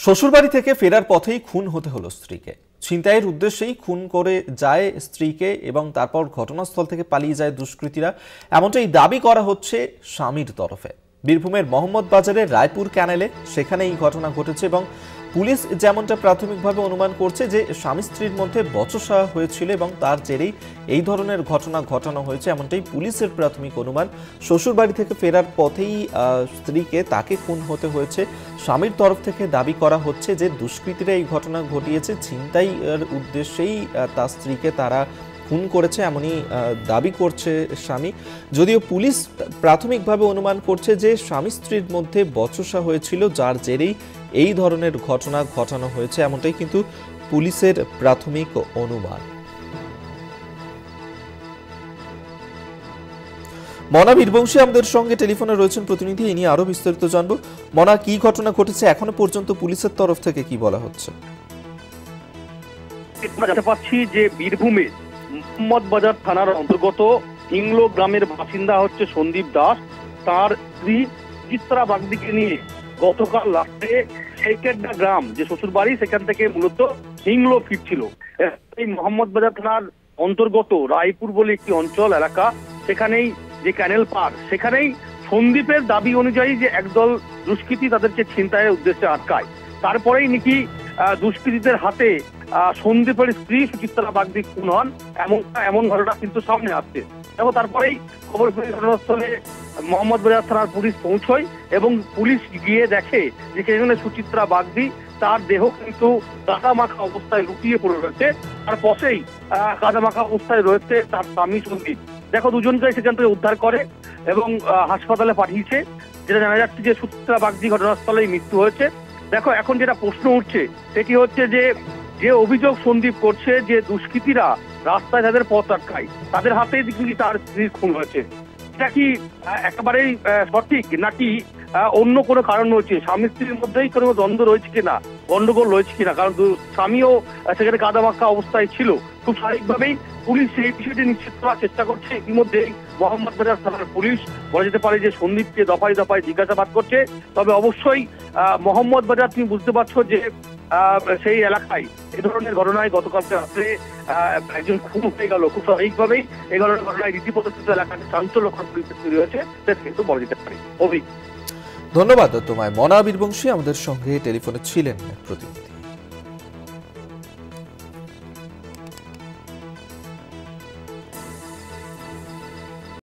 শ্বশুরবাড়ি থেকে ফেরার পথেই খুন হতে হলো স্ত্রীকে। ছিনতাইয়ের উদ্দেশ্যেই খুন করে যায় স্ত্রীকে এবং তারপর ঘটনাস্থল থেকে পালিয়ে যায় দুষ্কৃতীরা, এমনটাই দাবি করা হচ্ছে স্বামীর তরফে। বীরভূমের মোহাম্মদ বাজারের রায়পুর ক্যানেলে সেখানে এই ঘটনা ঘটেছে এবং পুলিশ যেমনটা প্রাথমিকভাবে অনুমান করছে যে স্বামী স্ত্রীর মধ্যে বচসা হয়েছিল এবং তার জেরেই এই ধরনের ঘটনা ঘটানো হয়েছে, এমনটাই পুলিশের প্রাথমিক অনুমান। শ্বশুরবাড়ি থেকে ফেরার পথেই স্ত্রীকে তাকে খুন হতে হয়েছে। স্বামীর তরফ থেকে দাবি করা হচ্ছে যে দুষ্কৃতীরা এই ঘটনা ঘটিয়েছে, ছিনতাইয়ের উদ্দেশ্যেই তার স্ত্রীকে তারা খুন করেছে, এমনই দাবি করছে স্বামী। যদিও পুলিশ প্রাথমিকভাবে অনুমান করছে যে স্বামী স্ত্রীর মধ্যে বচসা হয়েছিল, যার জেরেই এই ধরনের ঘটনা ঘটানো হয়েছে, এমনটাই কিন্তু পুলিশের প্রাথমিক অনুমান। মনা বীরবংশী আমাদের সঙ্গে টেলিফোনে রয়েছেন প্রতিনিধি, এই নিয়ে আরো বিস্তারিত জানবো। মনা, কি ঘটনা ঘটেছে, এখনো পর্যন্ত পুলিশের তরফ থেকে কি বলা হচ্ছে? জানতে পারছি যে বীরভূমে মোহাম্মদ বাজার থানার অন্তর্গত হিংলো গ্রামের বাসিন্দা হচ্ছে সন্দীপ দাস। তার স্ত্রী চিত্রা বাগদিকে নিয়ে গতকাল রাত্রে শেখেরডা গ্রাম যে শ্বশুর বাড়ি, সেখান থেকে মূলত হিংলো ফিরছিল। এই মোহাম্মদ বাজার থানার অন্তর্গত রায়পুর বলে একটি অঞ্চল এলাকা, সেখানেই যে ক্যানেল পার, সেখানেই সন্দীপের দাবি অনুযায়ী যে একদল দুষ্কৃতী তাদেরকে ছিনতাইয়ের উদ্দেশ্যে আটকায়। তারপরেই নাকি দুষ্কৃতীদের হাতে সন্দীপের স্ত্রী সুচিত্রা বাগদি খুন হন, এমন ঘটনা কিন্তু সামনে আসছে। দেখো, তারপরেই খবর পেয়ে ঘটনাস্থলে মোহাম্মদ বাজার থানার পুলিশ পৌঁছয় এবং পুলিশ গিয়ে দেখে যে সেখানে সুচিত্রা বাগদি, তার দেহ কিন্তু কাদা মাখা অবস্থায় লুটিয়ে পড়ে রয়েছে। তার পাশেই কাদা মাখা অবস্থায় রয়েছে তার স্বামী সন্দীপ। দেখো, দুজনকে সেখান থেকে উদ্ধার করে এবং হাসপাতালে পাঠিয়েছে। যেটা জানা যাচ্ছে যে সুচিত্রা বাগদি ঘটনাস্থলেই মৃত্যু হয়েছে। দেখো, এখন যেটা প্রশ্ন উঠছে সেটি হচ্ছে যে অভিযোগ সন্দীপ করছে যে দুষ্কৃতীরা রাস্তায় তাদের পথ আটকায়, তাদের হাতেই দেখি তার স্ত্রীর খুন হয়েছে। এটা কি একেবারেই সঠিক, নাকি অন্য কোনো কারণ রয়েছে? স্বামী স্ত্রীর মধ্যেই কোনো দ্বন্দ্ব রয়েছে কিনা, গন্ডগোল রয়েছে কিনা? কারণ স্বামীও সেখানে কাদামাখা অবস্থায় ছিল। খুব স্বাভাবিকভাবেই পুলিশ এই বিষয়টি নিশ্চিত করার চেষ্টা করছে। ইতিমধ্যে মোহাম্মদ বাজার থানার পুলিশ বলা যেতে পারে যে সন্দীপকে দফায় দফায় জিজ্ঞাসাবাদ করছে। তবে অবশ্যই মোহাম্মদ বাজার, তুমি বুঝতে পারছো যে সেই এলাকায় এ ধরনের ঘটনায় গতকালকে রাত্রে একজন খুন হয়ে গেল। খুব স্বাভাবিকভাবেই এই ধরনের ঘটনায় রীতিপ্রতিষ্ঠিত এলাকাতে চাঞ্চল্যকর পরিস্থিতি তৈরি হয়েছে, সেটা কিন্তু বলা যেতে পারে। ধন্যবাদ তোমায় মনা বীরবংশী, আমাদের সঙ্গে টেলিফোনে ছিলেন প্রতিনিধি।